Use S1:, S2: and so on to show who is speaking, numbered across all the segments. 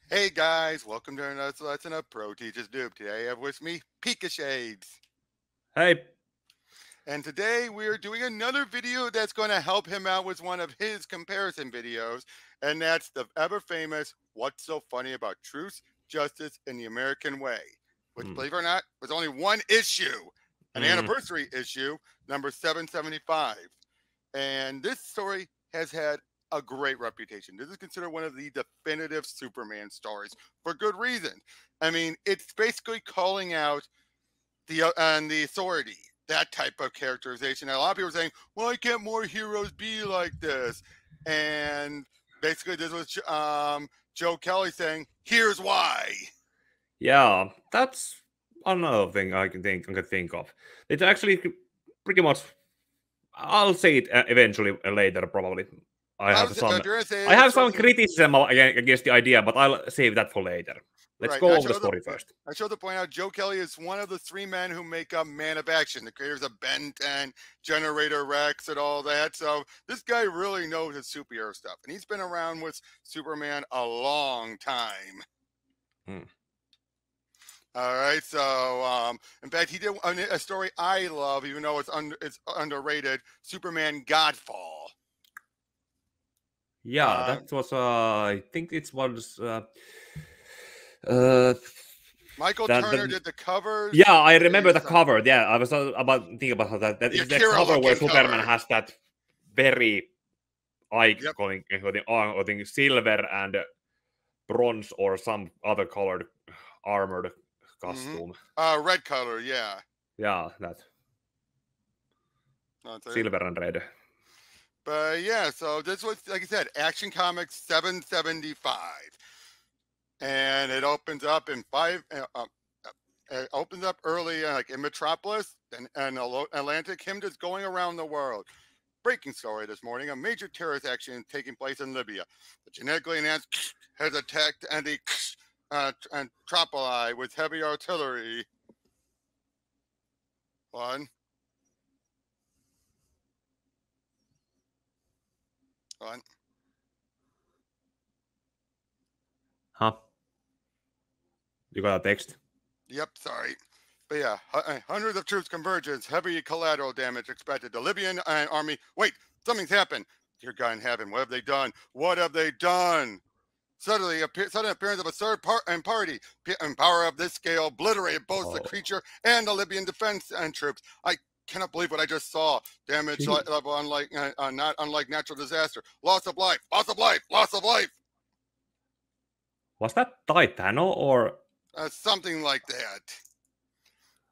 S1: Hey guys, welcome to another lesson of Pro Teachers Noob. Today I have with me Pika Shades.
S2: Hey,
S1: And today we are doing another video that's going to help him out with one of his comparison videos. And that's the ever famous What's So Funny About Truth, Justice, and the American Way. Which,
S2: mm,
S1: believe it or not, was only one issue, an
S2: mm,
S1: anniversary issue, number 775. And this story has had a great reputation. This is considered one of the definitive Superman stories for good reason. I mean, it's basically calling out the authority, that type of characterization. And a lot of people are saying, "Why can't more heroes be like this?" And basically, this was Joe Kelly saying, "Here's why."
S2: yeah, that's another thing I can think of. It's actually pretty much. I'll say it eventually later, probably. I
S1: I
S2: have
S1: was
S2: some.
S1: trying to say
S2: I
S1: it's
S2: have
S1: sort
S2: some
S1: of
S2: criticism against the idea, but I'll save that for later. Let's
S1: right. And
S2: go over the story
S1: yeah,
S2: first.
S1: I showed to point out Joe Kelly is one of the three men who make up Man of Action, the creators of Ben 10, Generator Rex, and all that. So this guy really knows his superhero stuff, and he's been around with Superman a long time.
S2: Hmm.
S1: All right, so in fact, he did a story I love, even though it's underrated. Superman Godfall.
S2: Yeah,
S1: Uh,
S2: that was. I think it was. Uh,
S1: Michael
S2: that
S1: Turner
S2: the
S1: did the covers.
S2: Yeah, I remember the
S1: Is
S2: cover. Yeah, I was about thinking about how that
S1: the
S2: is the
S1: Akira
S2: cover where
S1: looking
S2: Superman
S1: cover.
S2: has that very
S1: Yep.
S2: I think silver and bronze or some other colored armored
S1: Mm-hmm.
S2: costume.
S1: Red color. Yeah.
S2: Yeah, that
S1: That's it.
S2: silver and red.
S1: But yeah, so this was, like I said, Action Comics 775, and it opens up in it opens up early, like in Metropolis and Atlantic. Him just going around the world. Breaking story this morning: a major terrorist action taking place in Libya. The genetically enhanced has attacked and Tropoli with heavy artillery. One, one.
S2: Huh? You got a text?
S1: Yep, sorry. But yeah, hundreds of troops convergence, heavy collateral damage expected. The Libyan army. Wait, something's happened. Dear God in heaven, what have they done? What have they done? Sudden appearance of a third party. Power of this scale obliterated both the
S2: Oh,
S1: creature and the Libyan defense and troops. I cannot believe what I just saw. Damage
S2: gee.
S1: level not unlike natural disaster. Loss of life. Loss of life. Loss of life.
S2: Was that Titano or?
S1: Something like that.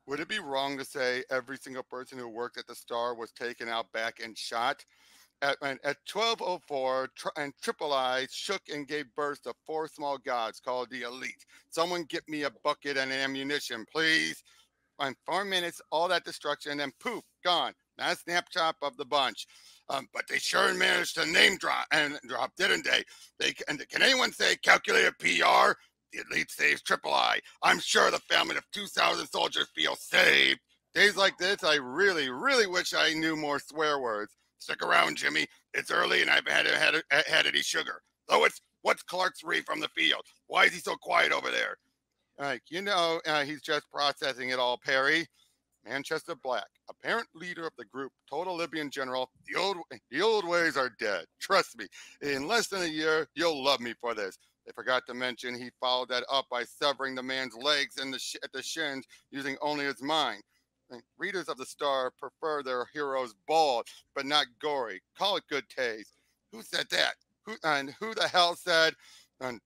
S1: Would it be wrong to say every single person who worked at the Star was taken out back and shot? At 12:04, and Triple I shook and gave birth to four small gods called the Elite. Someone get me a bucket and ammunition, please. In 4 minutes, all that destruction, and poof, gone. Not a snapshot of the bunch. But they sure managed to name drop, didn't they? Can anyone say calculated PR? The Elite saves Triple I. I'm sure the family of 2,000 soldiers feel saved. Days like this, I really, really wish I knew more swear words. Stick around, Jimmy. It's early and I've had any sugar. Lois, what's Clark's read from the field? Why is he so quiet over there? He's just processing it all, Perry. Manchester Black, apparent leader of the group, told a Libyan general, the old ways are dead. Trust me, in less than a year, you'll love me for this. They forgot to mention he followed that up by severing the man's legs at the shins using only his mind. Readers of the Star prefer their heroes bald, but not gory. Call it good taste. Who said that? Who the hell said,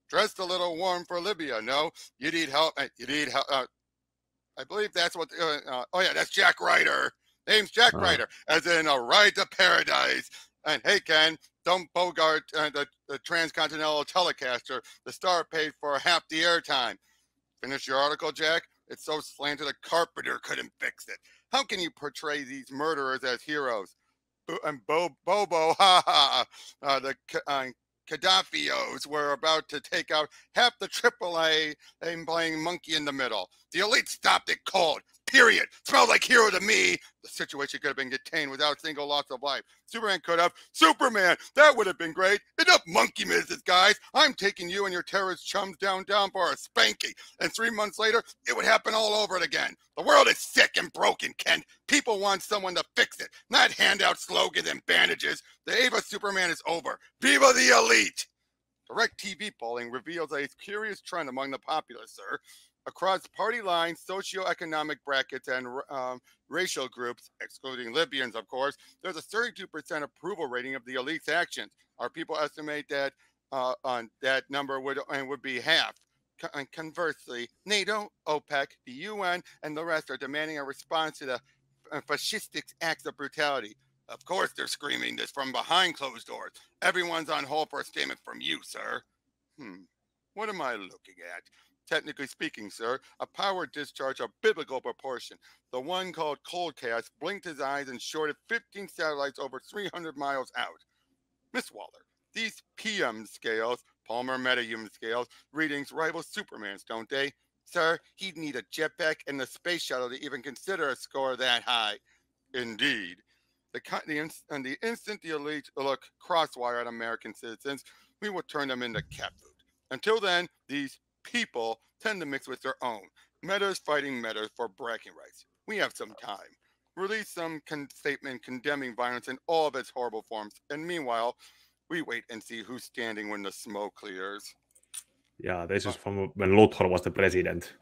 S1: dressed a little warm for Libya? No, you need help. You need help. I believe that's what. Oh yeah, that's Jack Ryder. Name's Jack
S2: Uh,
S1: Ryder, as in a ride to paradise. And hey, Ken, don't bogart the transcontinental telecaster. The Star paid for half the airtime. Finish your article, Jack. It's so slanted a carpenter couldn't fix it. How can you portray these murderers as heroes? And Bobo, ha ha, the Gaddafios were about to take out half the AAA and playing monkey in the middle. The Elite stopped it cold. Period. Smells like hero to me. The situation could have been contained without a single loss of life. Superman could have. Superman! That would have been great. Enough monkey business, guys. I'm taking you and your terrorist chums downtown for a spanking. And 3 months later, it would happen all over it again. The world is sick and broken, Kent. People want someone to fix it, not hand out slogans and bandages. The age of Superman is over. Viva the elite! Direct TV polling reveals a curious trend among the populace, sir. Across party lines, socioeconomic brackets, and racial groups, excluding Libyans, of course, there's a 32% approval rating of the elite's actions. Our people estimate that on that number would be half. Conversely, NATO, OPEC, the UN, and the rest are demanding a response to the fascistic acts of brutality. Of course, they're screaming this from behind closed doors. Everyone's on hold for a statement from you, sir. What am I looking at? Technically speaking, sir, a power discharge of biblical proportion. The one called Coldcast blinked his eyes and shorted 15 satellites over 300 miles out. Miss Waller, these PM scales, Palmer metahuman scales, readings rival Superman's, don't they? Sir, he'd need a jetpack and the space shuttle to even consider a score that high. Indeed. The instant the elite look crosswire at American citizens, we will turn them into cat food. Until then, these people tend to mix with their own. Metas fighting metas for bragging rights. We have some time. Release some statement condemning violence in all of its horrible forms. And meanwhile, we wait and see who's standing when the smoke clears.
S2: Yeah, this is from when Luthor was the president.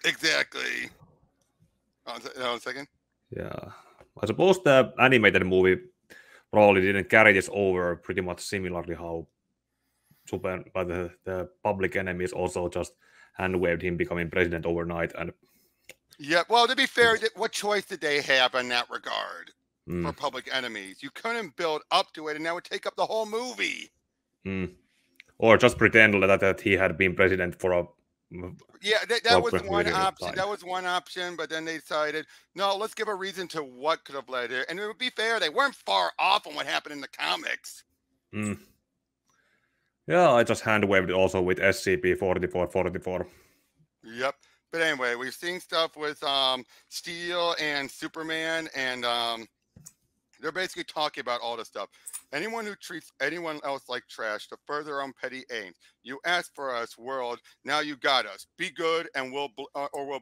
S1: Exactly. One second.
S2: Yeah. I suppose the animated movie probably didn't carry this over pretty much similarly how the public enemies also just hand-waved him becoming president overnight. And
S1: yeah, well, to be fair, what choice did they have in that regard for public enemies? You couldn't build up to it, and that would take up the whole movie.
S2: Or just pretend that he had been president for a...
S1: Yeah, that was one option. That was one option, but then they decided, no, let's give a reason to what could have led here. And it would be fair, they weren't far off on what happened in the comics.
S2: Yeah, I just hand-waved also with SCP-4444.
S1: Yep. But anyway, we've seen stuff with Steel and Superman, and they're basically talking about all this stuff. Anyone who treats anyone else like trash to further their own petty aims. You asked for us, world. Now you got us. Be good, and we'll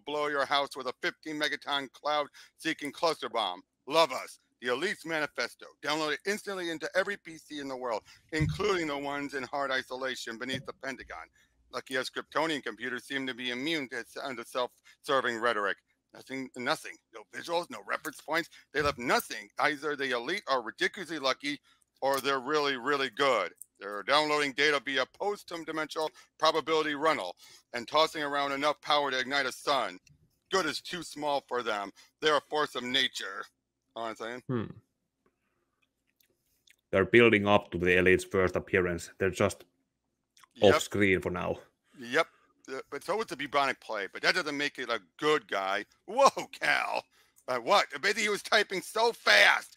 S1: blow your house with a 15 megaton cloud-seeking cluster bomb. Love us. The Elite's Manifesto. Download it instantly into every PC in the world, including the ones in hard isolation beneath the Pentagon. Lucky us Kryptonian computers seem to be immune to self-serving rhetoric. Nothing. No visuals, no reference points. They left nothing. Either the elite are ridiculously lucky or they're really, really good. They're downloading data via post-dimensional probability runnel and tossing around enough power to ignite a sun. Good is too small for them. They're a force of nature. Know what I'm saying?
S2: They're building up to the elite's first appearance. They're just off screen for now.
S1: Yep. But so it's a bubonic plague, but that doesn't make it a good guy. Whoa, Cal. What? I bet he was typing so fast.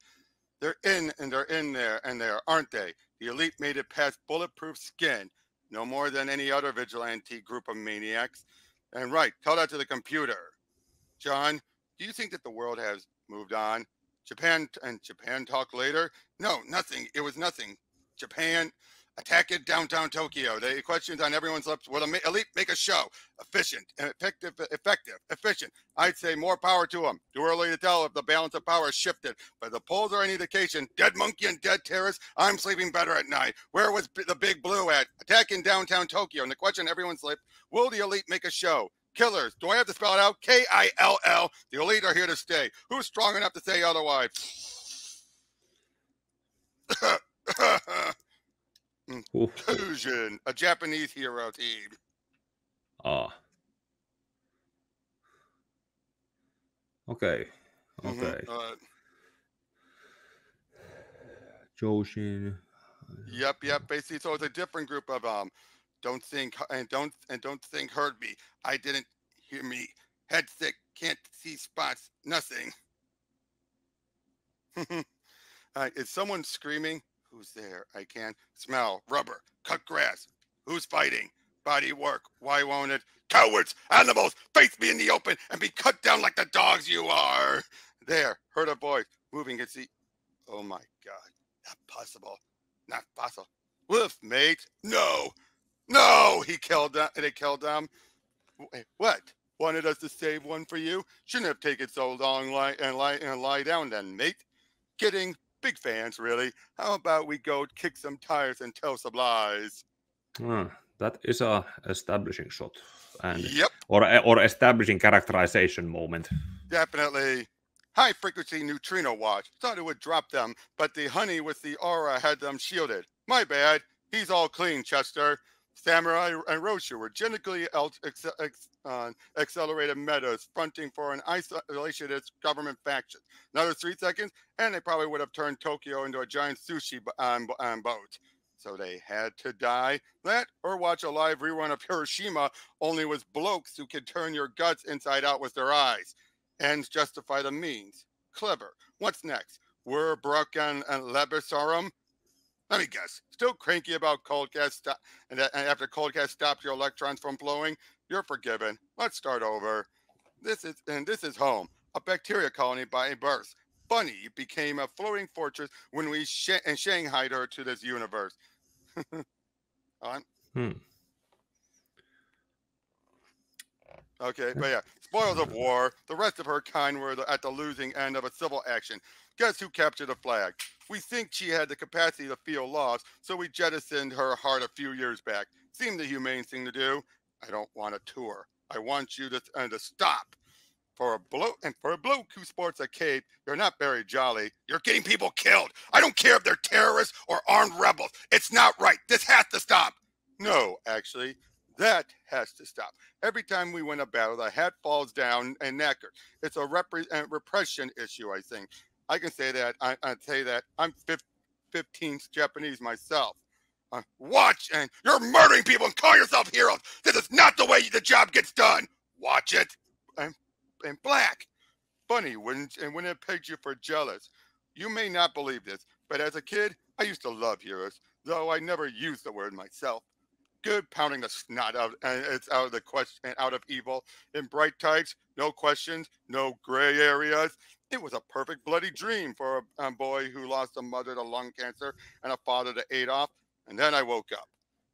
S1: They're in there, aren't they? The elite made it past bulletproof skin. No more than any other vigilante group of maniacs. And right, tell that to the computer. John, do you think that the world has moved on? Japan talk later? No, nothing. It was nothing. Japan attacked downtown Tokyo. The questions on everyone's lips. Will the elite make a show? Efficient, effective, efficient. I'd say more power to them. Too early to tell if the balance of power has shifted. But if the polls are any indication, dead monkey and dead terrorist, I'm sleeping better at night. Where was the big blue at? Attacking downtown Tokyo. And the question on everyone's lips, will the elite make a show? Killers. Do I have to spell it out? Kill. The elite are here to stay. Who's strong enough to say otherwise? Fusion, a Japanese hero team.
S2: Okay. Joshin.
S1: Yep. Basically, so it's a different group of don't think heard me. I didn't hear me. Head sick, can't see spots, nothing. Is someone screaming? Who's there? I can smell rubber, cut grass. Who's fighting? body work. Why won't it? Cowards, animals, face me in the open and be cut down like the dogs you are. There, heard a voice moving its seat. Oh my God, not possible, not possible. Woof, mate. No, no, he killed them. They killed them. What? Wanted us to save one for you? Shouldn't have taken so long and lie down then, mate. Kidding. Big fans, really. How about we go kick some tires and tell some lies?
S2: That is a establishing shot, and
S1: Yep,
S2: or establishing characterization moment.
S1: definitely. High frequency neutrino watch. Thought it would drop them, but the honey with the aura had them shielded. My bad. He's all clean, Chester. Samurai and Roshu were genetically accelerated metas fronting for an isolationist government faction. Another 3 seconds, and they probably would have turned Tokyo into a giant sushi boat. So they had to die. That or watch a live rerun of Hiroshima, only with blokes who could turn your guts inside out with their eyes. Ends justify the means. Clever. What's next? We're broken and Lebesarum? Let me guess. Still cranky about Coldcast and after Coldcast stopped your electrons from flowing? You're forgiven. Let's start over. This is home. A bacteria colony by birth. Funny became a floating fortress when we Shanghaied her to this universe. On.
S2: Hmm.
S1: Okay, but yeah, spoils of war. The rest of her kind were at the losing end of a civil action. Guess who captured the flag? We think she had the capacity to feel loss, so we jettisoned her heart a few years back. Seemed the humane thing to do. I don't want a tour. I want you to stop. For a bloke who sports a cape, you're not very jolly. You're getting people killed. I don't care if they're terrorists or armed rebels. It's not right. This has to stop. No, actually, that has to stop. Every time we win a battle, the hat falls down and knackered. It's a repression issue, I think. I can say that. I'd say that I'm 15th Japanese myself. Watch, and you're murdering people and call yourself heroes. This is not the way the job gets done. Watch it. And black. Funny, when it pegs you for jealous. You may not believe this, but as a kid, I used to love heroes, though I never used the word myself. Good pounding the snot out, and it's out of the question, out of evil. In bright tights, no questions, no gray areas. It was a perfect bloody dream for a boy who lost a mother to lung cancer and a father to Adolf. And then I woke up.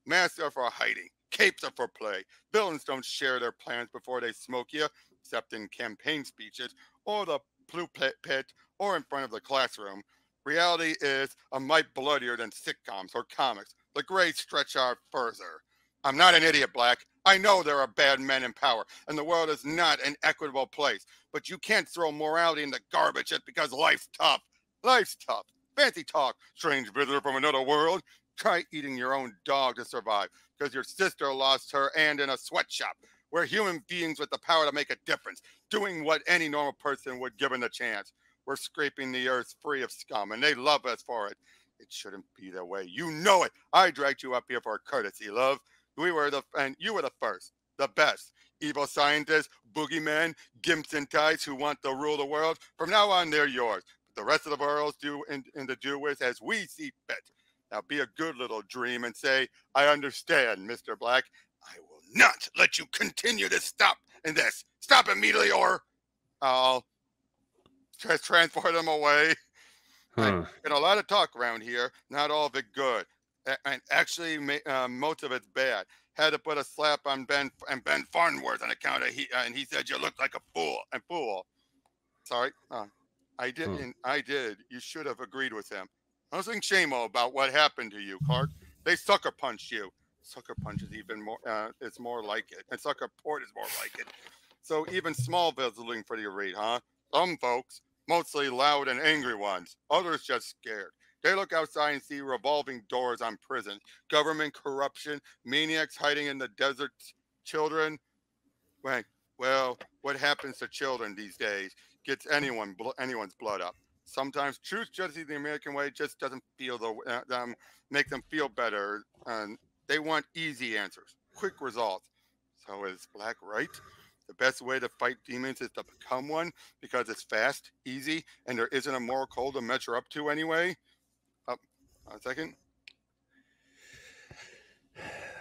S1: Masks are for hiding. Capes are for play. Villains don't share their plans before they smoke you, except in campaign speeches, or the blue pit, or in front of the classroom. Reality is a mite bloodier than sitcoms or comics. The grays stretch out further. I'm not an idiot, Black. I know there are bad men in power, and the world is not an equitable place. But you can't throw morality in the garbage just because life's tough. Life's tough. Fancy talk, strange visitor from another world. Try eating your own dog to survive, because your sister lost her and in a sweatshop. We're human beings with the power to make a difference, doing what any normal person would given the chance. We're scraping the earth free of scum, and they love us for it. It shouldn't be that way. You know it. I dragged you up here for courtesy, love. You were the first, the best. Evil scientists, boogeymen, gimps and ties who want to rule the world. From now on, they're yours. But the rest of the world's to do with as we see fit. Now be a good little dream and say, I understand, Mr. Black. I will not let you continue to stop in this. Stop immediately or I'll transport them away.
S2: Huh.
S1: And a lot of talk around here, not all of it good. And actually, most of it's bad. Had to put a slap on Ben Farnworth on account of and he said you look like a fool. And fool. Sorry, I didn't. I did. You should have agreed with him. Nothing shameful about what happened to you, Clark. They sucker punched you. Sucker punch is even more. It's more like it. And sucker port is more like it. So even Smallville's looking pretty read, huh? Some folks, mostly loud and angry ones. Others just scared. They look outside and see revolving doors on prisons, government corruption, maniacs hiding in the desert, children. Well, what happens to children these days gets anyone's blood up. Sometimes truth judging the American way just doesn't feel make them feel better. And they want easy answers, quick results. So is Black right? The best way to fight demons is to become one because it's fast, easy, and there isn't a moral code to measure up to anyway. A second.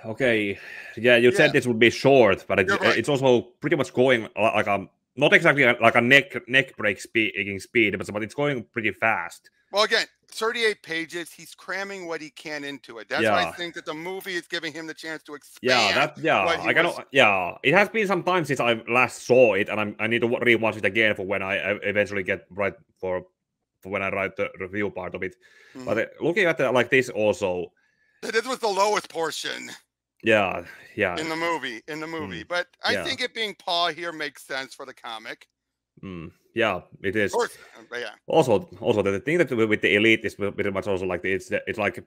S2: Okay, yeah, you
S1: Yeah,
S2: said this would be short, but
S1: you're right.
S2: it's also pretty much going like a not exactly like a neck break speed, but it's going pretty fast.
S1: Well, again, 38 pages. He's cramming what he can into it. That's why I
S2: Yeah,
S1: think that the movie is giving him the chance to
S2: yeah,
S1: expand what he
S2: I
S1: was.
S2: cannot. Yeah, it has been some time since I last saw it, and I need to rewatch it again for when I eventually get right for when I write the review part of it. But
S1: Mhm.
S2: looking at like this also,
S1: This was the lowest portion
S2: yeah, yeah,
S1: in the movie.
S2: mm,
S1: But I
S2: yeah,
S1: think it being Paul here makes sense for the comic.
S2: yeah, it
S1: Of
S2: is.
S1: course, but yeah.
S2: Also, the thing that with the elite is very much also like it's like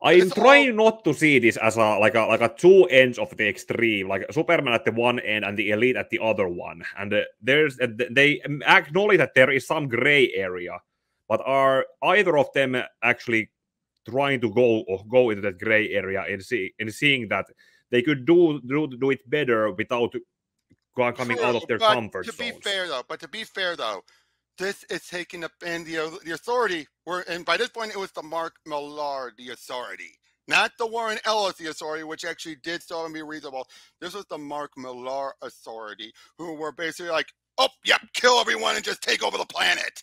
S2: I'm
S1: It's all
S2: trying not to see this as a two ends of the extreme, like Superman at the one end and the elite at the other one. And they acknowledge that there is some gray area, but are either of them actually trying to go into that gray area and seeing that they could do it better without coming
S1: true.
S2: out of their
S1: But
S2: comfort
S1: to be
S2: zones?
S1: fair though, this is taking up and the authority were, and by this point it was the Mark Millar the authority, not the Warren Ellis the authority, which actually did so and be reasonable. This was the Mark Millar authority, who were basically like, oh yep, kill everyone and just take over the planet.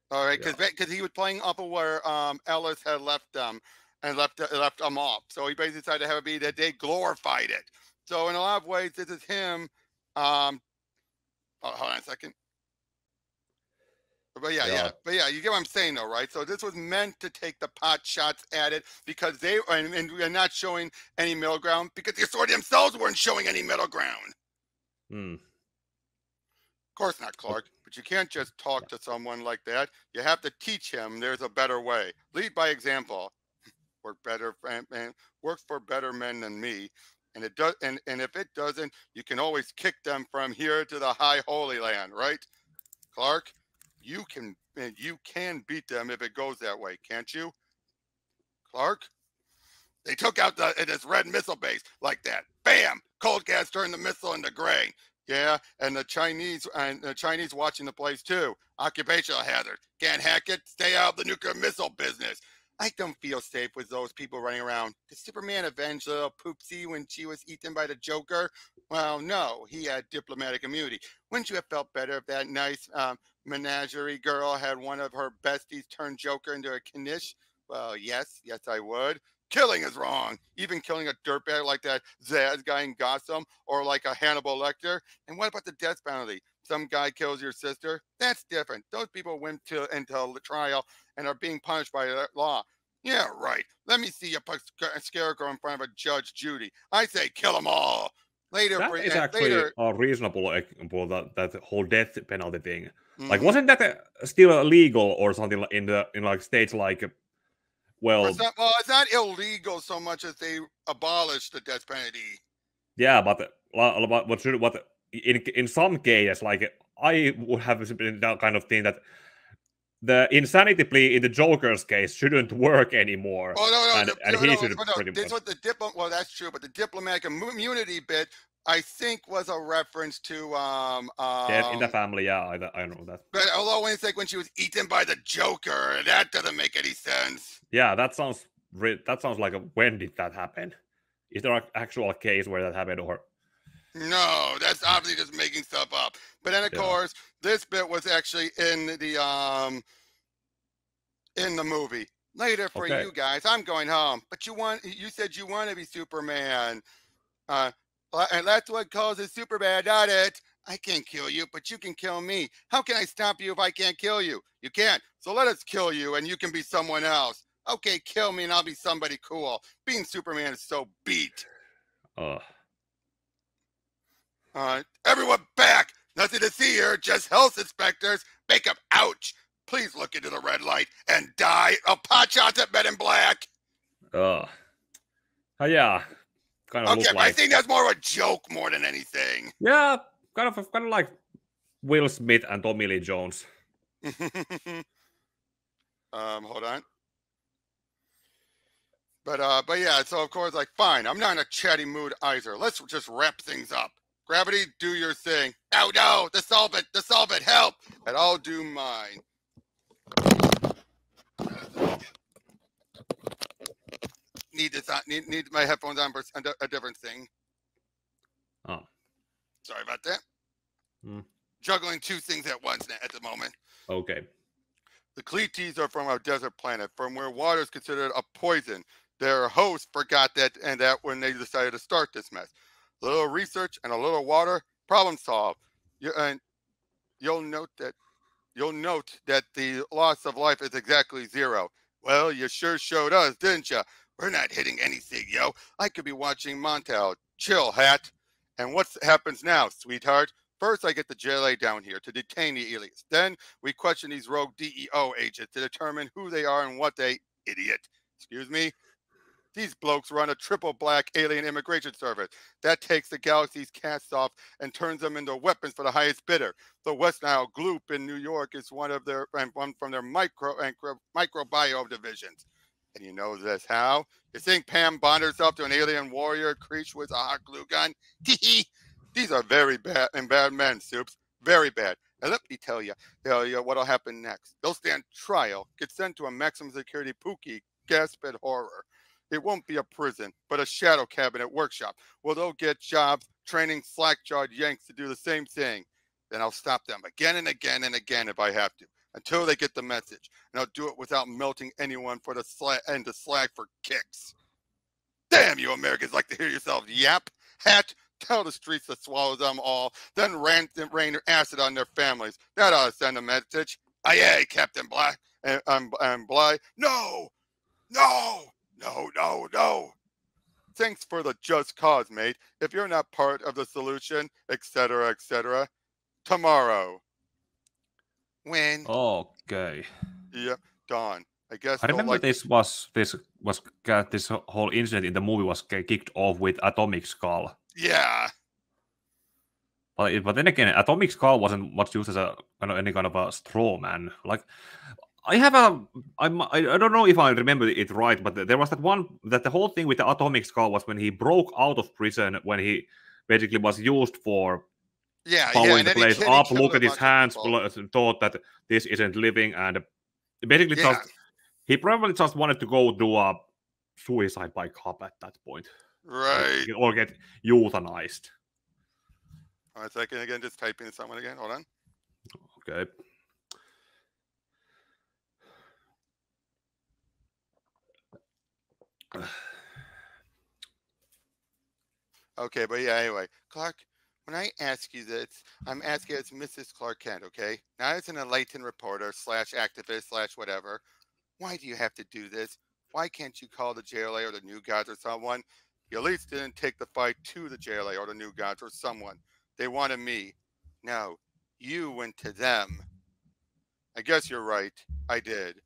S1: All right,
S2: Yeah.
S1: because he was playing up of where Ellis had left them and left them off. So he basically decided to have it be that they glorified it. So in a lot of ways, this is him. Hold on a second.
S2: Yeah.
S1: But yeah, you get what I'm saying though, right? So this was meant to take the pot shots at it because they and we're not showing any middle ground because the authority themselves weren't showing any middle ground.
S2: Hmm.
S1: Of course not,
S2: Okay.
S1: Clark, but you can't just talk to someone like that. You have to teach him there's a better way. Lead by example. Work better and works for better men than me. And it does and if it doesn't, you can always kick them from here to the high holy land, right? Clark, you can beat them if it goes that way, can't you? Clark? They took out this red missile base like that. Bam! Cold gas turned the missile into gray. Yeah, and the Chinese watching the place too. Occupational hazard. Can't hack it. Stay out of the nuclear missile business. I don't feel safe with those people running around. Did Superman avenge little Poopsie when she was eaten by the Joker? Well, no, he had diplomatic immunity. Wouldn't you have felt better if that nice menagerie girl had one of her besties turn Joker into a knish? Well, yes, I would. Killing is wrong. Even killing a dirtbag like that Zaz guy in Gotham or like a Hannibal Lecter. And what about the death penalty? Some guy kills your sister? That's different. Those people went into the trial and are being punished by that law. Yeah, right. Let me see you put a scarecrow in front of a Judge Judy. I say kill them all. Later,
S2: That is
S1: and
S2: actually
S1: later.
S2: reasonable for that whole death penalty thing. Like,
S1: Mm-hmm.
S2: wasn't that still illegal or something in like states like, well,
S1: Well, it's not illegal so much as they abolished the death penalty.
S2: yeah, but what in some cases, like I would have been that kind of thing that the insanity plea in the Joker's case shouldn't work anymore,
S1: Oh
S2: and he should
S1: no.
S2: pretty
S1: This
S2: much
S1: was well, that's true, but the diplomatic immunity bit, I think, was a reference to
S2: death in the family. Yeah, I know that.
S1: But although when it's like when she was eaten by the Joker, that doesn't make any sense.
S2: Yeah, that sounds like when did that happen? Is there an actual case where that happened, or
S1: No, that's obviously just making stuff up. But then of
S2: yeah?
S1: course, this bit was actually in the movie. Later for
S2: Okay.
S1: you guys, I'm going home. But you said you want to be Superman. Uh, and that's what causes Superman, not it. I can't kill you, but you can kill me. How can I stop you if I can't kill you? You can't. So let us kill you and you can be someone else. Okay, kill me and I'll be somebody cool. Being Superman is so beat.
S2: Uh,
S1: Everyone back. Nothing to see here, just health inspectors. Make up, ouch. Please look into the red light and die. A pot shots at Men in Black.
S2: yeah, kind of
S1: Okay,
S2: look
S1: but I
S2: like
S1: think that's more of a joke more than anything.
S2: yeah, kind of like Will Smith and Tommy Lee Jones.
S1: Hold on. But yeah, so of course, like, fine, I'm not in a chatty mood either. Let's just wrap things up. Gravity, do your thing. Oh no, the solvent, help! And I'll do mine. need this on, need my headphones on for a different thing.
S2: Oh.
S1: Sorry about that. Juggling two things at once at the moment.
S2: Okay.
S1: The Cleetes are from our desert planet, from where water is considered a poison. Their host forgot that, and that when they decided to start this mess. A little research and a little water, problem solved. And you'll note that the loss of life is exactly 0. Well, you sure showed us, didn't you? We're not hitting anything, yo. I could be watching Montel. Chill, Hat. And what happens now, sweetheart? First, I get the JLA down here to detain the elites. Then, we question these rogue DEO agents to determine who they are and what they... Idiot. Excuse me? These blokes run a triple black alien immigration service that takes the galaxy's cast off and turns them into weapons for the highest bidder. The West Nile Gloop in New York is one from their microbiome divisions. And you know this how? You think Pam bonded herself to an alien warrior creature with a hot glue gun? These are very bad men, Soups. Very bad. And let me tell you what'll happen next. They'll stand trial, get sent to a maximum security Pookie, gasp at horror. It won't be a prison, but a shadow cabinet workshop where they'll get jobs training slack-jawed Yanks to do the same thing. Then I'll stop them again and again and again if I have to, until they get the message. And I'll do it without melting anyone for the slag for kicks. Damn, you Americans like to hear yourselves yap. Hat, tell the streets to swallow them all, then rain acid on their families. That ought to send a message. Aye, Captain Black and Bly. No! No. Thanks for the just cause, mate. If you're not part of the solution, etc., etc. Tomorrow. When?
S2: Okay.
S1: Yep, Dawn. I guess
S2: I remember this whole incident in the movie was kicked off with Atomic Skull.
S1: Yeah.
S2: But then again, Atomic Skull wasn't much used as any kind of a straw man. Like, I don't know if I remember it right, but there was that the whole thing with the Atomic Skull was when he broke out of prison, when he basically was used for powering the place up, look at his hands, thought that this isn't living, and basically he probably just wanted to go do a suicide by cop at that point.
S1: Right.
S2: Or get euthanized.
S1: All right, second again, just typing someone again. Hold on.
S2: Okay.
S1: Okay, but yeah, anyway, Clark, when I ask you this, I'm asking as Mrs. Clark Kent, okay? Not as an enlightened reporter / activist / whatever. Why do you have to do this? Why can't you call the JLA or the New Gods or someone? You at least didn't take the fight to the JLA or the New Gods or someone. They wanted me. No, you went to them. I guess you're right. I did.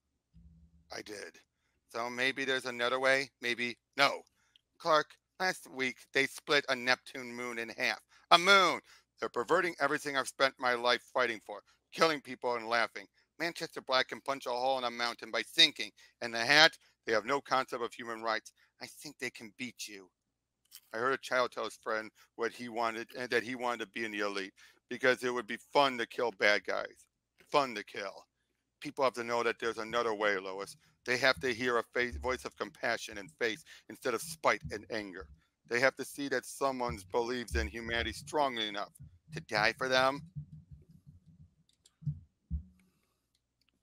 S1: So maybe there's another way? Maybe. No. Clark, last week they split a Neptune moon in half. A moon! They're perverting everything I've spent my life fighting for. Killing people and laughing. Manchester Black can punch a hole in a mountain by thinking. And the Hat, they have no concept of human rights. I think they can beat you. I heard a child tell his friend what he wanted, and that he wanted to be in the elite because it would be fun to kill bad guys. Fun to kill. People have to know that there's another way, Lois. They have to hear a voice of compassion and faith instead of spite and anger. They have to see that someone believes in humanity strongly enough to die for them.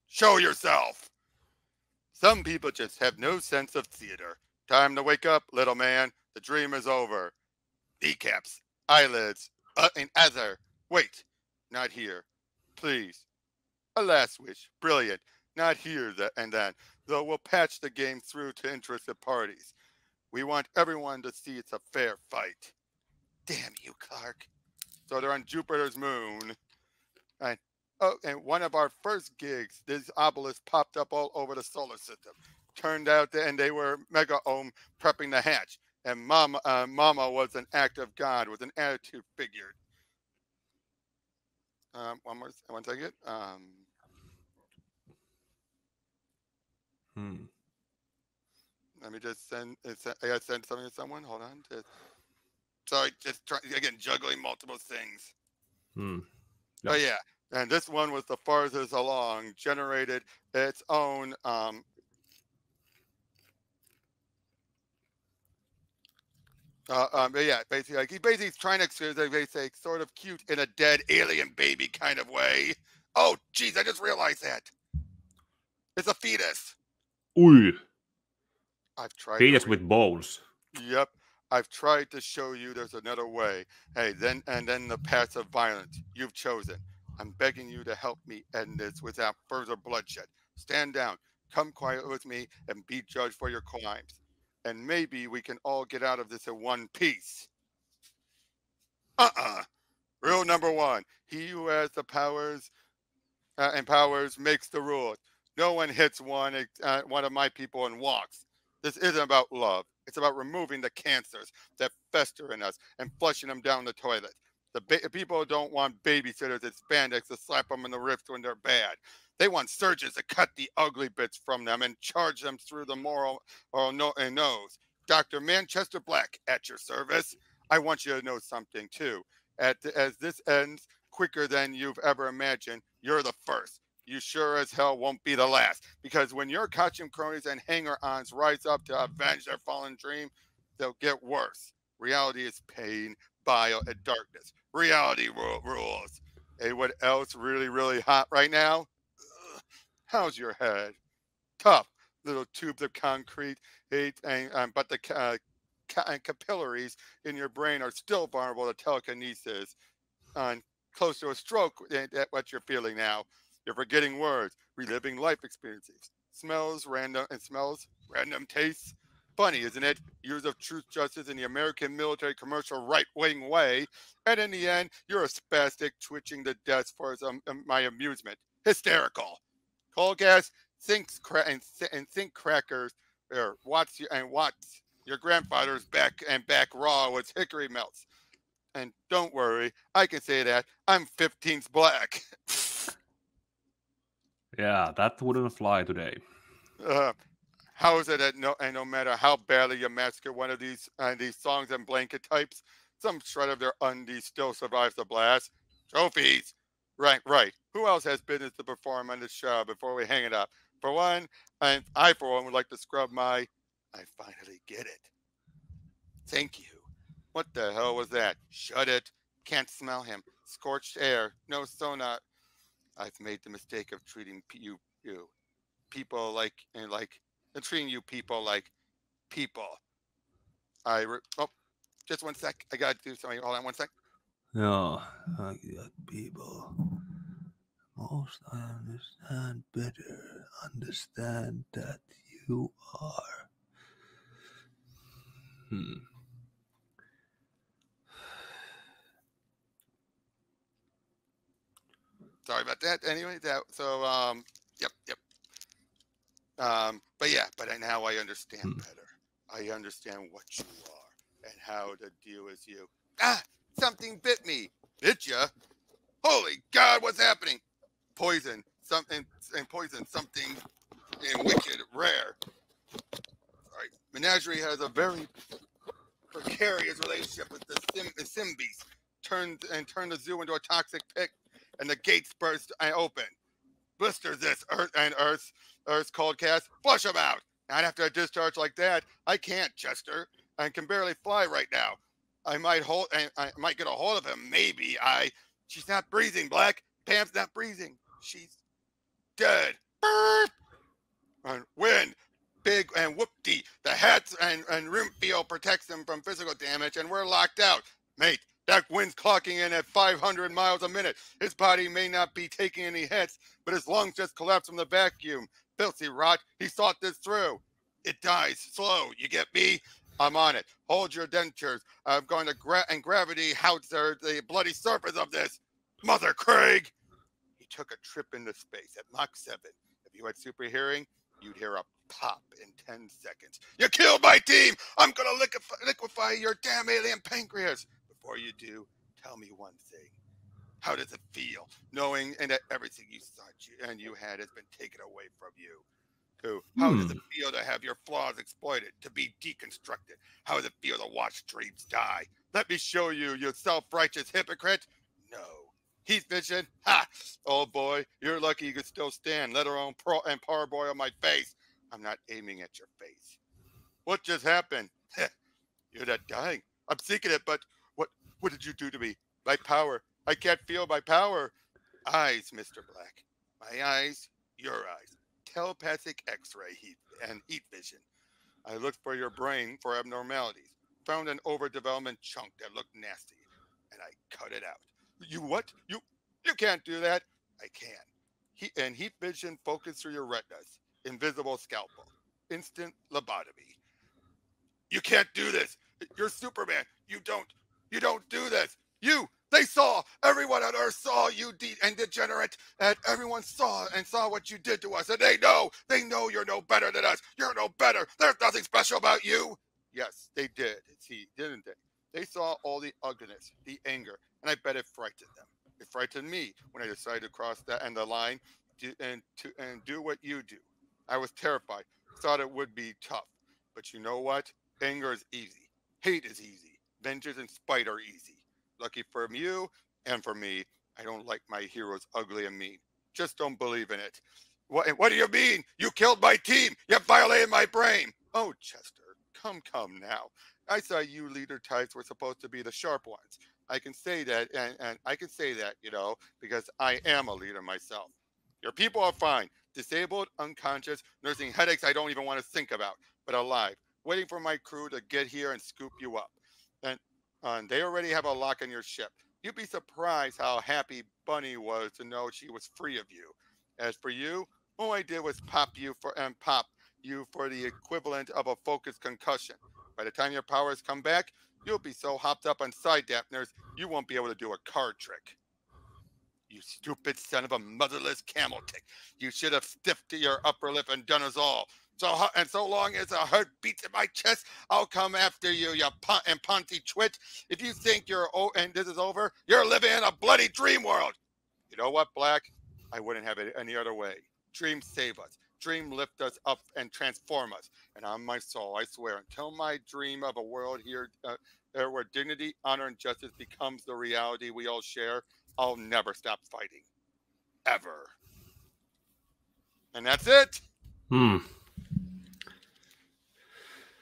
S1: Show yourself. Some people just have no sense of theater. Time to wake up, little man. The dream is over. Kneecaps, eyelids, and other. Wait, not here. Please. A last wish. Brilliant. Not here and then. Though we'll patch the game through to interested parties. We want everyone to see it's a fair fight. Damn you, Clark. So they're on Jupiter's moon. And one of our first gigs, this obelisk popped up all over the solar system. Turned out and they were mega ohm prepping the hatch. And Mama was an act of God with an attitude figured. One second. Let me just send. I gotta send something to someone. Hold on. Sorry, just again juggling multiple things.
S2: Yeah.
S1: Oh yeah, and this one was the farthest along. Generated its own Yeah, basically, like he basically trying to, they say, sort of cute in a dead alien baby kind of way. Oh, geez, I just realized that it's a fetus.
S2: Ui.
S1: I've tried to
S2: Fetus with bones.
S1: Yep. I've tried to show you there's another way. Hey, then the path of violence you've chosen. I'm begging you to help me end this without further bloodshed. Stand down, come quiet with me, and be judged for your crimes. And maybe we can all get out of this in one piece. Uh-uh. Rule number one. He who has the powers and powers makes the rules. No one hits one of my people and walks. This isn't about love. It's about removing the cancers that fester in us and flushing them down the toilet. People don't want babysitters in spandex to slap them in the wrist when they're bad. They want surgeons to cut the ugly bits from them and charge them through the moral or nose. Dr. Manchester Black at your service. I want you to know something too. As this ends quicker than you've ever imagined, you're the first. You sure as hell won't be the last. Because when your costume cronies and hanger-ons rise up to avenge their fallen dream, they'll get worse. Reality is pain, bile, and darkness. Reality rules. Hey, what else really, really hot right now? Ugh. How's your head? Tough little tubes of concrete, but the capillaries in your brain are still vulnerable to telekinesis. On close to a stroke at what you're feeling now. You're forgetting words, reliving life experiences, smells, random tastes. Funny, isn't it? Years of truth, justice in the American military commercial right-wing way, and in the end, you're a spastic twitching to death for my amusement. Hysterical. Cold gas, think crackers, or Watts. Your grandfather's back raw with hickory melts. And don't worry, I can say that I'm 15th black.
S2: Yeah, that wouldn't fly today.
S1: uh, how is it that no matter how badly you massacre one of these songs and blanket types, some shred of their undies still survives the blast? Trophies. Right. Who else has business to perform on this show before we hang it up? For one, I for one would like to scrub my. I finally get it. Thank you. What the hell was that? Shut it. Can't smell him. Scorched air. No sonar. I've made the mistake of treating you people and treating you people like people. Oh, just one sec. I gotta do something. Hold on one sec.
S2: Yeah, I got people. Most I understand better. Understand that you are.
S1: Sorry about that. Anyway, yep. But now I understand better. I understand what you are and how to deal with you. Ah, something bit me. Bit ya? Holy God, what's happening? Poison, something, and poison, something, and wicked, rare. Right. Menagerie has a very precarious relationship with the Simbies. Turned the zoo into a toxic pit, and the gates burst open. Blisters this Earth's cold cast. Flush them out. Not after a discharge like that. I can't, Chester. I can barely fly right now. I might get a hold of him. Maybe She's not breathing, Black. Pam's not breathing. She's dead. Burp. And wind. Big and whoop-dee. The hats and room feel protects them from physical damage, and we're locked out. Mate, that wind's clocking in at 500 miles a minute. His body may not be taking any hits, but his lungs just collapsed from the vacuum. Filthy rot. He thought this through. It dies slow. You get me? I'm on it. Hold your dentures. I'm going to gravity howitzer the bloody surface of this. Mother Craig! He took a trip into space at Mach 7. If you had super hearing, you'd hear a pop in 10 seconds. You killed my team! I'm going to liquefy your damn alien pancreas. Before you do, tell me one thing. How does it feel knowing that everything you thought you had has been taken away from you? How does it feel to have your flaws exploited, to be deconstructed? How does it feel to watch dreams die? Let me show you, you self-righteous hypocrite. No. Heat vision? Ha! Old boy, you're lucky you could still stand, let alone parboil my face. I'm not aiming at your face. What just happened? You're not dying. I'm seeking it, but what did you do to me? My power. I can't feel my power. Eyes, Mr. Black. My eyes, your eyes. Telepathic X-ray heat and heat vision. I looked for your brain for abnormalities. Found an overdevelopment chunk that looked nasty, and I cut it out. You what? You can't do that. I can. Heat vision focus through your retinas. Invisible scalpel. Instant lobotomy. You can't do this. You're Superman. You don't do this. They saw, everyone on Earth saw you and degenerate, and everyone saw what you did to us, and they know you're no better than us. You're no better. There's nothing special about you. Yes, they did. See, didn't they? They saw all the ugliness, the anger, and I bet it frightened them. It frightened me when I decided to cross that and the line and do what you do. I was terrified. Thought it would be tough, but you know what? Anger is easy. Hate is easy. Vengeance and spite are easy. Lucky for you and for me, I don't like my heroes ugly and mean. Just don't believe in it. What do you mean? You killed my team. You violated my brain. Oh, Chester, come now. I thought you leader types were supposed to be the sharp ones. I can say that, and I can say that, because I am a leader myself. Your people are fine. Disabled, unconscious, nursing headaches I don't even want to think about, but alive, waiting for my crew to get here and scoop you up. And they already have a lock on your ship. You'd be surprised how happy Bunny was to know she was free of you. As for you, all I did was pop you for the equivalent of a focused concussion. By the time your powers come back, you'll be so hopped up on side dampeners, you won't be able to do a card trick. You stupid son of a motherless camel tick. You should have stiffed to your upper lip and done us all. So long as a heart beats in my chest, I'll come after you, you punty twit. If you think and this is over, you're living in a bloody dream world. You know what, Black? I wouldn't have it any other way. Dreams save us. Dream lift us up and transform us. And on my soul, I swear, until my dream of a world here where dignity, honor, and justice becomes the reality we all share, I'll never stop fighting. Ever. And that's it.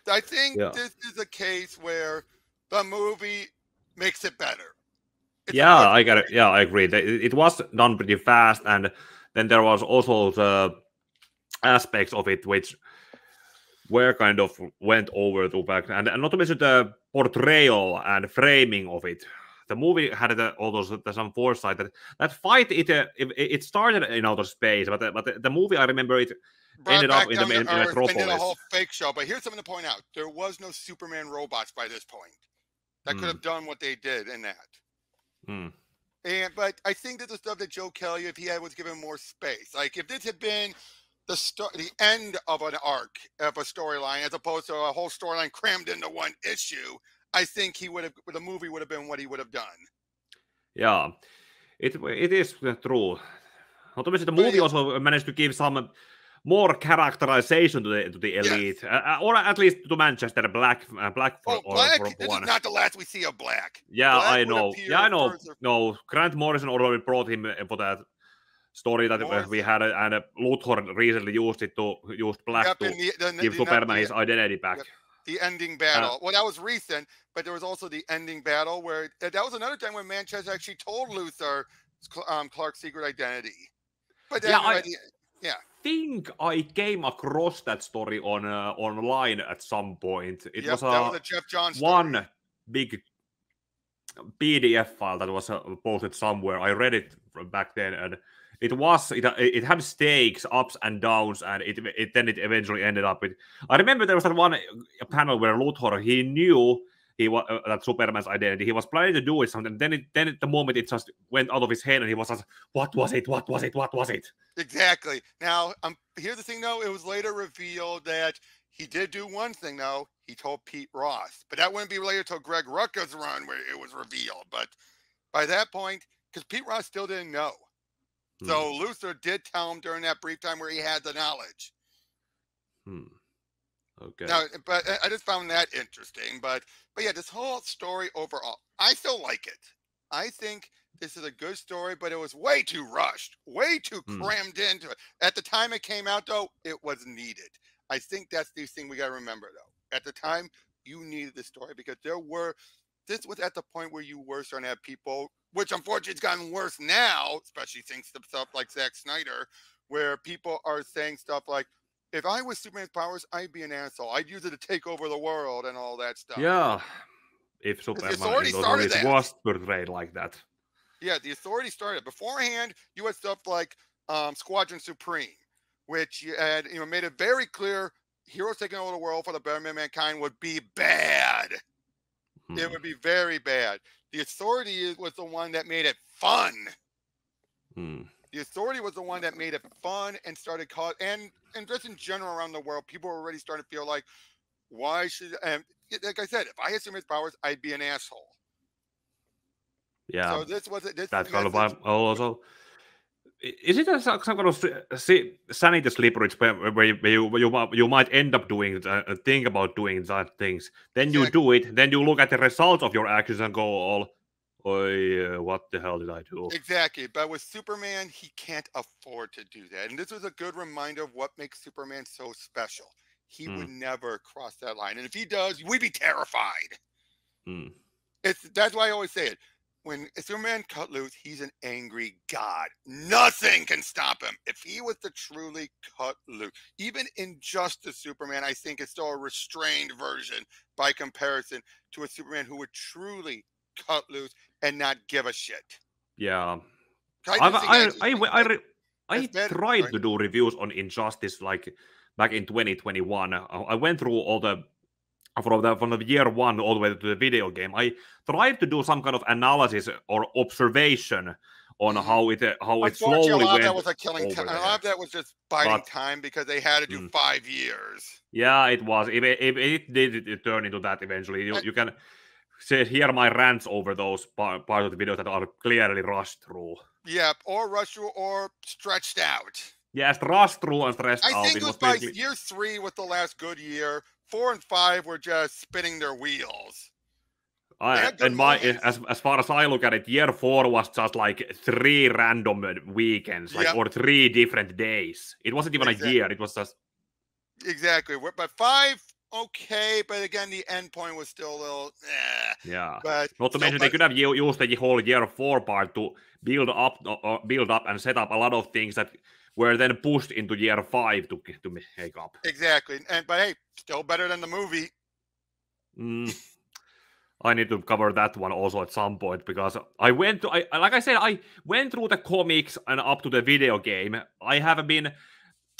S1: I think this is a case where the movie makes it better.
S2: I got it. Yeah, I agree. It was done pretty fast, and then there was also the aspects of it which were kind of went over too back, and not to mention the portrayal and framing of it. The movie had also some foresight that fight it started in outer space, but the movie, I remember it ended up in Metropolis.
S1: And did a whole fake show. But here's something to point out: there was no Superman robots by this point that could have done what they did in that. But I think that the stuff that Joe Kelly, if he was given more space, like if this had been the end of an arc of a storyline, as opposed to a whole storyline crammed into one issue, I think the movie would have been what he would have done.
S2: Yeah, it is true. Not to mention the movie also managed to give some more characterization to the elite, or at least to Manchester Black. Black.
S1: This is not the last we see of Black.
S2: Yeah,
S1: Black
S2: I know. Yeah, I know. No, Grant Morrison already brought him for that story that we had, and Luthor recently used Black to give Superman his identity back.
S1: Yep. The ending battle. Well, that was recent, but there was also the ending battle where that was another time when Manchester actually told Luthor Clark's secret identity. But then,
S2: I think I came across that story online at some point. It was
S1: a Jeff Johns story.
S2: One big PDF file that was posted somewhere. I read it back then, and it had stakes, ups and downs, and it eventually ended up with. I remember there was that one panel where Luthor, he knew that Superman's identity. He was planning to do it something. Then at the moment it just went out of his head, and he was like, "What was it? What was it? What was it?"
S1: Exactly. Now, here's the thing, though. It was later revealed that he did do one thing, though. He told Pete Ross, but that wouldn't be related to Greg Rucka's run where it was revealed. But by that point, because Pete Ross still didn't know. So Luthor did tell him during that brief time where he had the knowledge.
S2: Okay.
S1: Now, but I just found that interesting. But yeah, this whole story overall, I still like it. I think this is a good story, but it was way too rushed, way too crammed into it. At the time it came out, though, it was needed. I think that's the thing we got to remember, though. At the time, you needed the story because this was at the point where you were starting to have people, which unfortunately it's gotten worse now, especially thanks to stuff like Zack Snyder, where people are saying stuff like, if I was Superman's powers, I'd be an asshole. I'd use it to take over the world and all that stuff.
S2: Yeah, if
S1: Because the
S2: Superman
S1: Authority
S2: in those
S1: started
S2: movies
S1: that.
S2: was portrayed like that.
S1: Yeah, the Authority started. Beforehand, you had stuff like Squadron Supreme, which you had, made it very clear heroes taking over the world for the betterment of mankind would be bad. It would be very bad. The Authority was the one that made it fun. The Authority was the one that made it fun and started and just in general around the world, people were already starting to feel like, why should, and like I said, if I had Superman's powers, I'd be an asshole.
S2: Yeah,
S1: so this was this
S2: that kind of also. Is it some kind of sanity slippery where you might end up doing think about doing that things, then you do it, then you look at the results of your actions and go all, oh, what the hell did I do?
S1: Exactly, but with Superman, he can't afford to do that, and this was a good reminder of what makes Superman so special. He would never cross that line, and if he does, we'd be terrified. That's why I always say it. When Superman cut loose, he's an angry god. Nothing can stop him. If he was to truly cut loose, even Injustice Superman, I think is still a restrained version by comparison to a Superman who would truly cut loose and not give a shit.
S2: Yeah. I tried to do reviews on Injustice like back in 2021. I went through all the from the year one all the way to the video game. I tried to do some kind of analysis or observation on how it slowly went.
S1: A lot of that was like killing time. A lot of that was just biding time because they had to do 5 years.
S2: Yeah, it was. It did turn into that eventually. You can hear my rants over those parts of the videos that are clearly rushed through.
S1: Yeah, or rushed through or stretched out.
S2: Yes, rushed through and stretched out.
S1: I think it was by year 3 was the last good year. 4 and 5 were just spinning their wheels.
S2: As far as I look at it, year 4 was just like 3 random weekends, or 3 different days. It wasn't even a year. It was just
S1: exactly. But 5, okay, but again, the end point was still a little.
S2: Yeah,
S1: but
S2: not to mention they could have used the whole year 4 part to build up and set up a lot of things that were then pushed into year 5 to make up.
S1: Exactly, but hey, still better than the movie.
S2: I need to cover that one also at some point because I went through the comics and up to the video game. I have an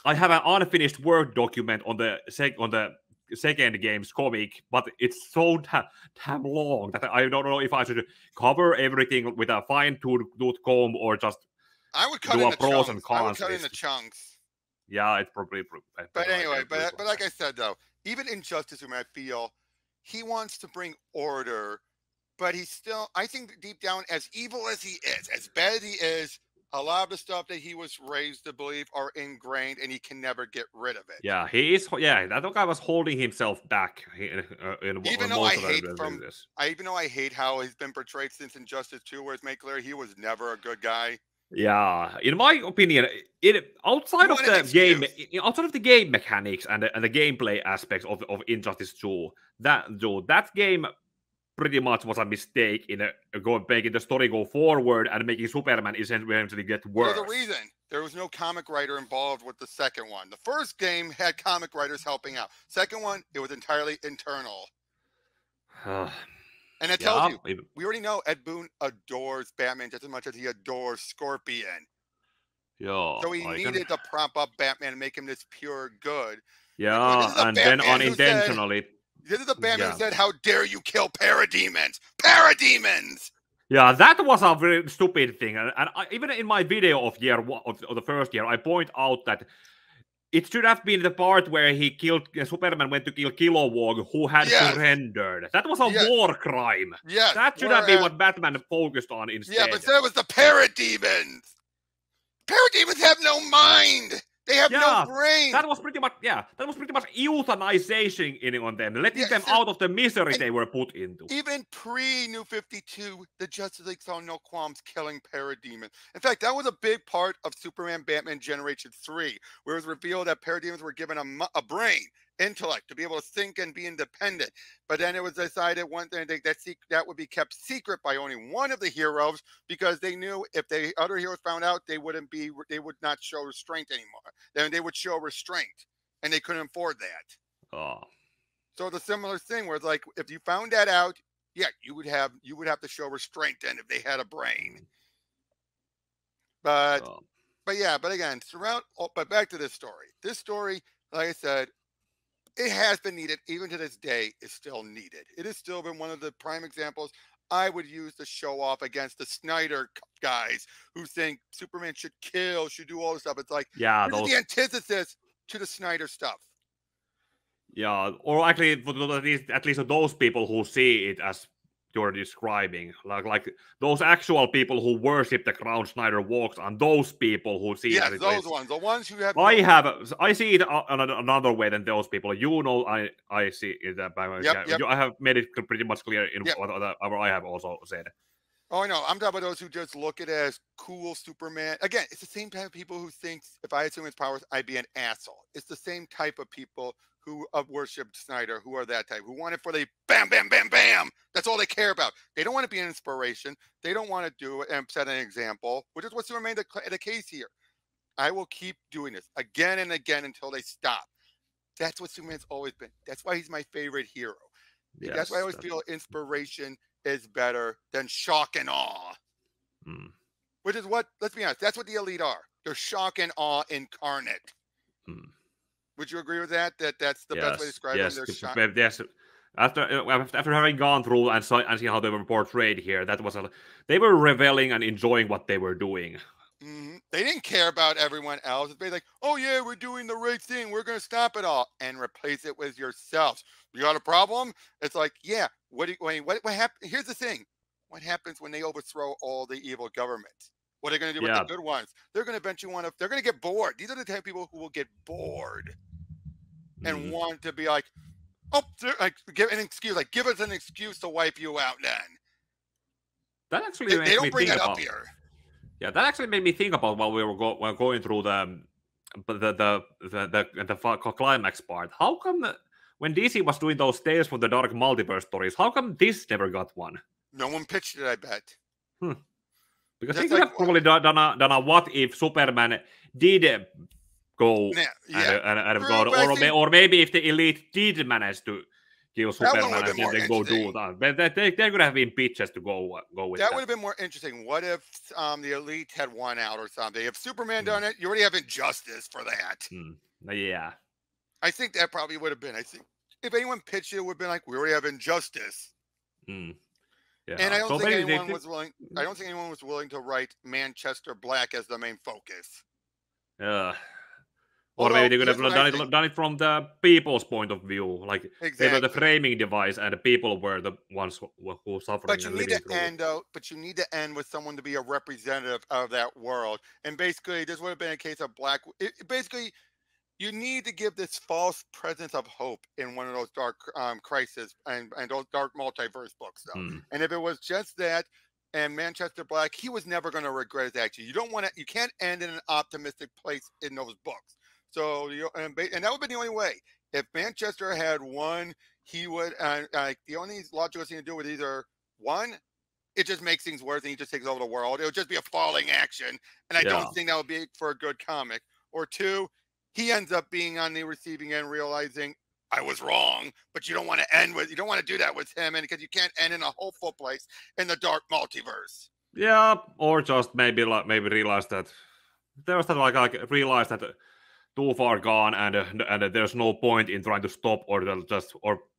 S2: unfinished Word document on the second game's comic, but it's so damn long that I don't know if I should cover everything with a fine-tooth comb or just.
S1: I would cut in the pros and cons. I would cut in the chunks.
S2: Yeah, it's probably.
S1: But anyway, but like I said though, even Injustice, I feel he wants to bring order, but he's still. I think deep down, as evil as he is, as bad as he is, a lot of the stuff that he was raised to believe are ingrained, and he can never get rid of it.
S2: Yeah, he is. Yeah, that guy was holding himself back.
S1: Even though I hate how he's been portrayed since Injustice 2, where it's made clear he was never a good guy.
S2: Yeah, in my opinion, outside of the game mechanics and the gameplay aspects of Injustice 2, that game pretty much was a mistake in making the story go forward and making Superman eventually get worse.
S1: For the reason there was no comic writer involved with the second one. The first game had comic writers helping out. Second one, it was entirely internal. And it tells you, we already know Ed Boon adores Batman just as much as he adores Scorpion.
S2: Yeah.
S1: So he needed to prop up Batman and make him this pure good.
S2: Yeah, and then unintentionally.
S1: This is the Batman who said, "How dare you kill parademons? Parademons!"
S2: Yeah, that was a very stupid thing. And even in my video of year one, of the first year, I point out that it should have been the part where Superman went to kill Kilowog, who had surrendered. That was a war crime.
S1: Yeah,
S2: that should have been what Batman focused on instead.
S1: Yeah, but that was the parademons. Parademons have no mind. They have no brain.
S2: That was pretty much euthanization on them, letting them out of the misery they were put into.
S1: Even pre-New 52, the Justice League saw no qualms killing parademons. In fact, that was a big part of Superman Batman Generation 3, where it was revealed that parademons were given a brain. intellect, to be able to think and be independent. But then it was decided one thing that would be kept secret by only one of the heroes, because they knew if the other heroes found out, they would not show restraint anymore. Then they would show restraint, and they couldn't afford that.
S2: Oh.
S1: So the similar thing where it's like, if you found that out, yeah, you would have to show restraint then if they had a brain. But
S2: Oh.
S1: but again, but back to this story. This story, like I said, it has been needed. Even to this day, is still needed. It has still been one of the prime examples I would use to show off against the Snyder guys who think Superman should kill, should do all this stuff. It's like,
S2: Yeah,
S1: this is
S2: those.
S1: the antithesis to the Snyder stuff.
S2: Yeah, or actually, at least those people who see it as you're describing, like those actual people who worship the Crown Snyder walks, and those people who see
S1: Yes,
S2: that
S1: those ones, the ones who have.
S2: I see it another way than those people. You know, I see it by my.
S1: Yep, yep.
S2: I have made it pretty much clear in
S1: Yep.
S2: what I have also said.
S1: Oh, I know. I'm talking about those who just look at it as cool Superman. Again, it's the same type of people who thinks if I assume his powers, I'd be an asshole. It's the same type of people who worshipped Snyder, who are that type, who want it for the bam, bam, bam, bam. That's all they care about. They don't want to be an inspiration. They don't want to do it and set an example, which is what's remained the case here. I will keep doing this again and again until they stop. That's what Superman's always been. That's why he's my favorite hero.
S2: Yes,
S1: that's why I always feel inspiration is better than shock and awe. Which is what, let's be honest, that's what the Elite are. They're shock and awe incarnate. Would you agree with that? That's the best way to describe them? They're shock.
S2: Yes. After having gone through and see how they were portrayed here, that was they were reveling and enjoying what they were doing.
S1: They didn't care about everyone else. It's like, oh yeah, we're doing the right thing. We're going to stop it all and replace it with yourselves. You got a problem? It's like, yeah. What happened? Here's the thing. What happens when they overthrow all the evil governments? What are they going to do with the good ones? They're going to eventually they're going to get bored. These are the type of people who will get bored and want to be like, oh, give an excuse. Like, give us an excuse to wipe you out. Then
S2: that actually
S1: they don't bring that up here.
S2: Yeah, that actually made me think about while we were going through the climax part. How come when DC was doing those Tales from the Dark Multiverse stories, how come this never got one?
S1: No one pitched it, I bet.
S2: Because they could have probably done a what if Superman did go and go, or maybe if the Elite did manage to kill Superman and then go do that. But they could have been pitches to go with that.
S1: That would have been more interesting. What if the Elite had won out or something? If Superman done it, you already have Injustice for that.
S2: Yeah.
S1: I think that probably would have been. I think if anyone pitched it, would have been like, we already have Injustice.
S2: Yeah.
S1: And I don't think anyone was willing. I don't think anyone was willing to write Manchester Black as the main focus.
S2: Or maybe they could have done it from the people's point of view, like they were the framing device, and the people were the ones who suffering.
S1: But you need to end But you need to end with someone to be a representative of that world. And basically, this would have been a case of Black. Basically, you need to give this false presence of hope in one of those dark crisis and those dark multiverse books, though. And if it was just that, and Manchester Black, he was never going to regret his action. You can't end in an optimistic place in those books. So, and that would be the only way. If Manchester had won, he would. The only logical thing to do would either one, it just makes things worse, and he just takes over the world. It would just be a falling action, and I don't think that would be for a good comic. Or two, he ends up being on the receiving end, realizing I was wrong. But you don't want to do that with him, and because you can't end in a hopeful place in the dark multiverse.
S2: Yeah, or just maybe realize that there was that realize that too far gone, and there's no point in trying to stop or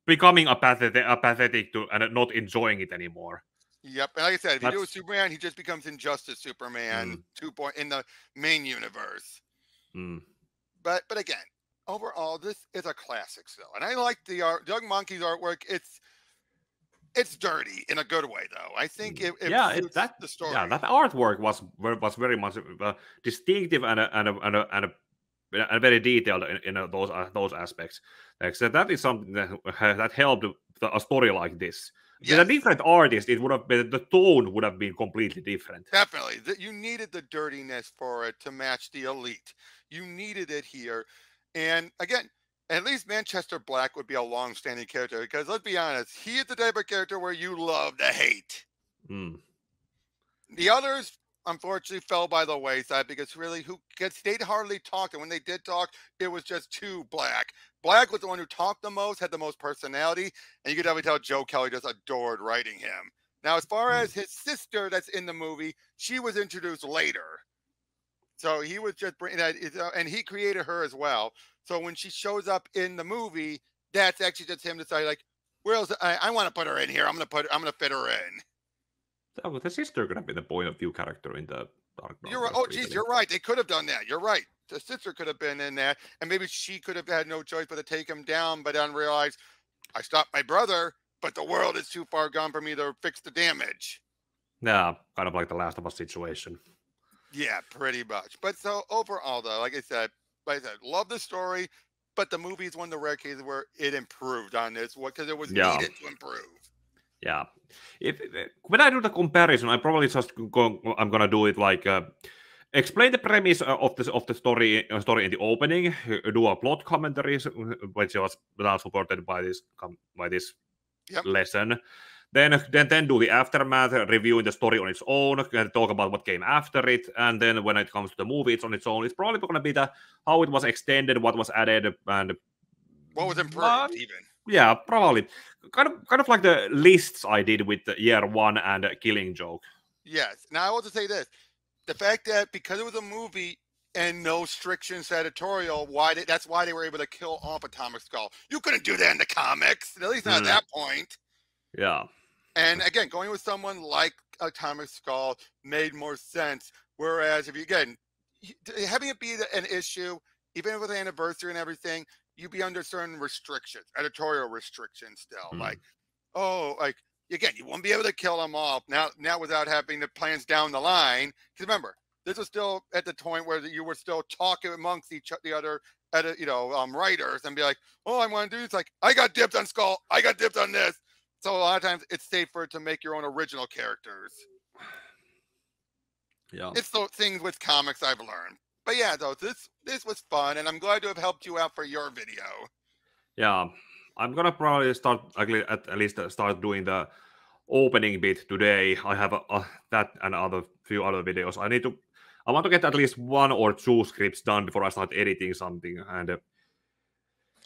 S2: becoming apathetic to and not enjoying it anymore.
S1: Yep, and like I said, if you do a Superman, he just becomes Injustice Superman 2 in the main universe. But again, overall, this is a classic still, and I like the art. Doug Monkey's artwork. It's dirty in a good way, though. I think it suits the story.
S2: Yeah, that artwork was very much distinctive and very detailed in those aspects. Like, so that is something that helped a story like this. With a different artist, it would have been the tone would have been completely different.
S1: Definitely, you needed the dirtiness for it to match the Elite. You needed it here, and again, At least Manchester Black would be a long-standing character because let's be honest, he is the type of character where you love to hate.
S2: Mm.
S1: The others, unfortunately, fell by the wayside because really, they hardly talked, and when they did talk, it was just too Black. Black was the one who talked the most, had the most personality, and you could definitely tell Joe Kelly just adored writing him. Now, as far
S2: Mm.
S1: as his sister that's in the movie, she was introduced later. So he was just bringing that, and he created her as well. So when she shows up in the movie, that's actually just him deciding, like, where's I want to put her in here. I'm gonna fit her in.
S2: The sister could have been the point of view character in the Dark
S1: You're right.
S2: Brothers
S1: Oh, geez,
S2: retelling.
S1: you're right. They could have done that. You're right. The sister could have been in that, and maybe she could have had no choice but to take him down, but then realize I stopped my brother, but the world is too far gone for me to fix the damage.
S2: Yeah, kind of like the Last of Us situation.
S1: Yeah, pretty much. But so overall, though, like I said, love the story, but the movie is one of the rare cases where it improved on this one because it was
S2: Yeah,
S1: needed to improve.
S2: yeah. When I do the comparison, I probably I'm gonna do it like explain the premise of the story in the opening, do a plot commentaries, which was now supported by this
S1: Yep.
S2: lesson. Then do the aftermath, reviewing the story on its own, and talk about what came after it, and then when it comes to the movie, it's on its own. It's probably going to be the how it was extended, what was added, and
S1: What was improved, even?
S2: yeah, probably kind of like the lists I did with the Year One and Killing Joke.
S1: Yes. Now, I want to say this: the fact that because it was a movie and no strictions editorial, that's why they were able to kill off Atomic Skull. You couldn't do that in the comics, at least not at that point.
S2: Yeah.
S1: And again, going with someone like Atomic Skull made more sense. Whereas if you again having it be an issue, even with the anniversary and everything, you'd be under certain restrictions, editorial restrictions still. Like, oh, like again, you won't be able to kill them off now without having the plans down the line. Because remember, this was still at the point where you were still talking amongst the other writers and be like, oh, I want to do this. Like, I got dibs on Skull. I got dibs on this. So a lot of times it's safer to make your own original characters.
S2: Yeah.
S1: It's those things with comics I've learned. But yeah, though, this was fun, and I'm glad to have helped you out for your video.
S2: Yeah. I'm gonna probably start at least start doing the opening bit today. I have that and few other videos. I want to get at least 1 or 2 scripts done before I start editing something. And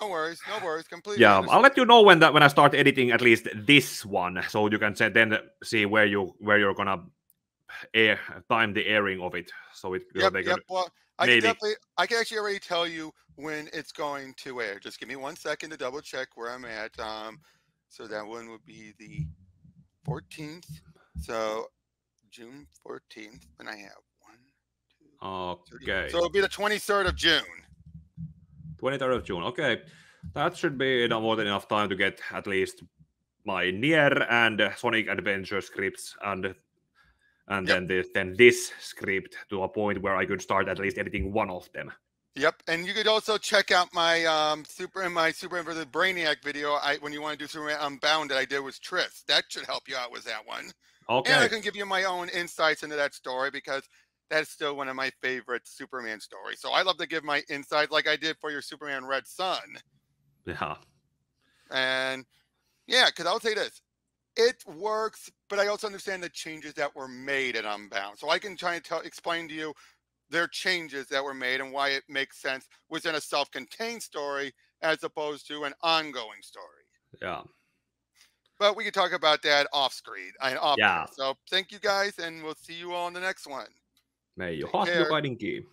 S1: No worries, completely
S2: yeah,
S1: understand.
S2: I'll let you know when I start editing at least this one, so you can then see where you're gonna time the airing of it. So
S1: Yep.
S2: they could
S1: Well,
S2: maybe.
S1: I can actually already tell you when it's going to air. Just give me 1 second to double check where I'm at. So that one would be the 14th. So June 14th, when I have 1, 2, 30.
S2: Okay.
S1: So it'll be the 23rd of June.
S2: 23rd of June. Okay, that should be more than enough time to get at least my Nier and Sonic Adventure scripts and
S1: Yep.
S2: then this script to a point where I could start at least editing one of them.
S1: Yep, and you could also check out my Super for the Brainiac video. When you want to do Superman Unbound that I did with Tris, that should help you out with that one.
S2: Okay.
S1: And I can give you my own insights into that story because that's still one of my favorite Superman stories. So I love to give my insights like I did for your Superman Red Sun.
S2: Yeah.
S1: And yeah, because I'll say this. It works, but I also understand the changes that were made at Unbound. So I can try and explain to you their changes that were made and why it makes sense within a self-contained story as opposed to an ongoing story.
S2: Yeah.
S1: But we can talk about that off screen and off
S2: Yeah.
S1: air. So thank you guys, and we'll see you all in the next one.
S2: May your
S1: Take
S2: heart be your
S1: care.
S2: guiding key.